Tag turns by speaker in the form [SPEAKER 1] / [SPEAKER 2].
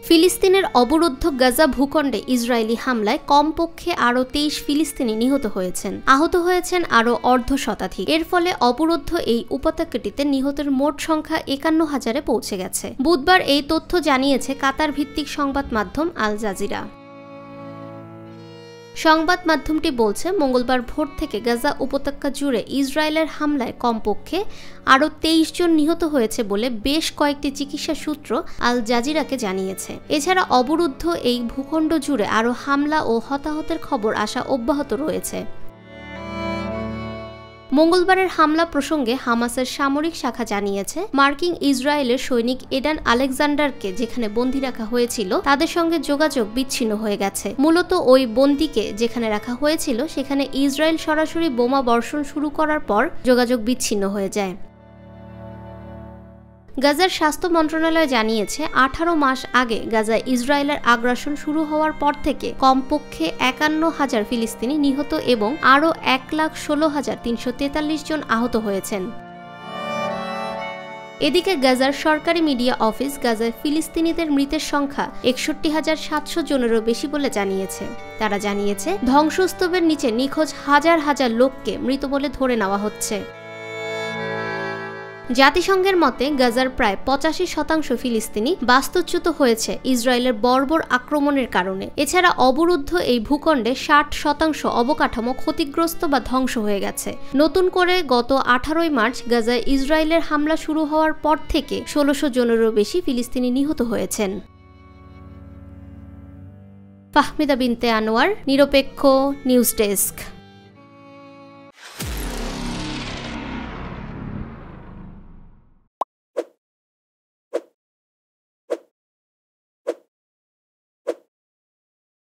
[SPEAKER 1] ফিলিস্তিনের অবরুদ্ধ গাজা ভূখণ্ডে ইসরায়েলি হামলায় কমপক্ষে আরও ২৩ ফিলিস্তিনি নিহত হয়েছেন। আহত হয়েছেন আরও অর্ধশতাধিক। এর ফলে অবরুদ্ধ এই উপত্যকাটিতে নিহতের মোট সংখ্যা ৫১,০০০-এ পৌঁছে গেছে। বুধবার এই তথ্য জানিয়েছে কাতার ভিত্তিক সংবাদ মাধ্যম আল জাজিরা। সংবাদ মাধ্যমটি বলছে, মঙ্গলবার ভোর থেকে গাজা উপত্যকা জুড়ে ইসরায়েলের হামলায় কমপক্ষে আরও ২৩ জন নিহত হয়েছে বলে বেশ কয়েকটি চিকিৎসা সূত্র আল জাজিরাকে জানিয়েছে। এছাড়া অবরুদ্ধ এই ভূখণ্ড জুড়ে আরও হামলা ও হতাহতের খবর আসা অব্যাহত রয়েছে। মঙ্গলবারের হামলা প্রসঙ্গে হামাসের সামরিক শাখা জানিয়েছে, মার্কিন ইসরায়েলের সৈনিক এডান আলেকজান্ডারকে যেখানে বন্দী রাখা হয়েছিল তাদের সঙ্গে যোগাযোগ বিচ্ছিন্ন হয়ে গেছে। মূলত ওই বন্দীকে যেখানে রাখা হয়েছিল সেখানে ইসরায়েল সরাসরি বোমা বর্ষণ শুরু করার পর যোগাযোগ বিচ্ছিন্ন হয়ে যায়। গাজার স্বাস্থ্য মন্ত্রণালয় জানিয়েছে, ১৮ মাস আগে গাজায় ইসরায়েলের আগ্রাসন শুরু হওয়ার পর থেকে কমপক্ষে ৫১,০০০ ফিলিস্তিনি নিহত এবং আরও ১,১৬,৩৪৩ জন আহত হয়েছেন। এদিকে গাজার সরকারি মিডিয়া অফিস গাজায় ফিলিস্তিনিদের মৃতের সংখ্যা ৬১,৭০০ জনেরও বেশি বলে জানিয়েছে। তারা জানিয়েছে, ধ্বংসস্তূপের নিচে নিখোঁজ হাজার হাজার লোককে মৃত বলে ধরে নেওয়া হচ্ছে। জাতিসংঘের মতে গাজার প্রায় ৮৫% ফিলিস্তিনি বাস্তুচ্যুত হয়েছে ইসরায়েলের বর্বর আক্রমণের কারণে। এছাড়া অবরুদ্ধ এই ভূখণ্ডে ৬০% অবকাঠামো ক্ষতিগ্রস্ত বা ধ্বংস হয়ে গেছে। নতুন করে গত ১৮ মার্চ গাজায় ইসরায়েলের হামলা শুরু হওয়ার পর থেকে ১৬০০ জনেরও বেশি ফিলিস্তিনি নিহত হয়েছেন। ফাহমিদা বিনতে আনোয়ার, নিরপেক্ষ নিউজ ডেস্ক।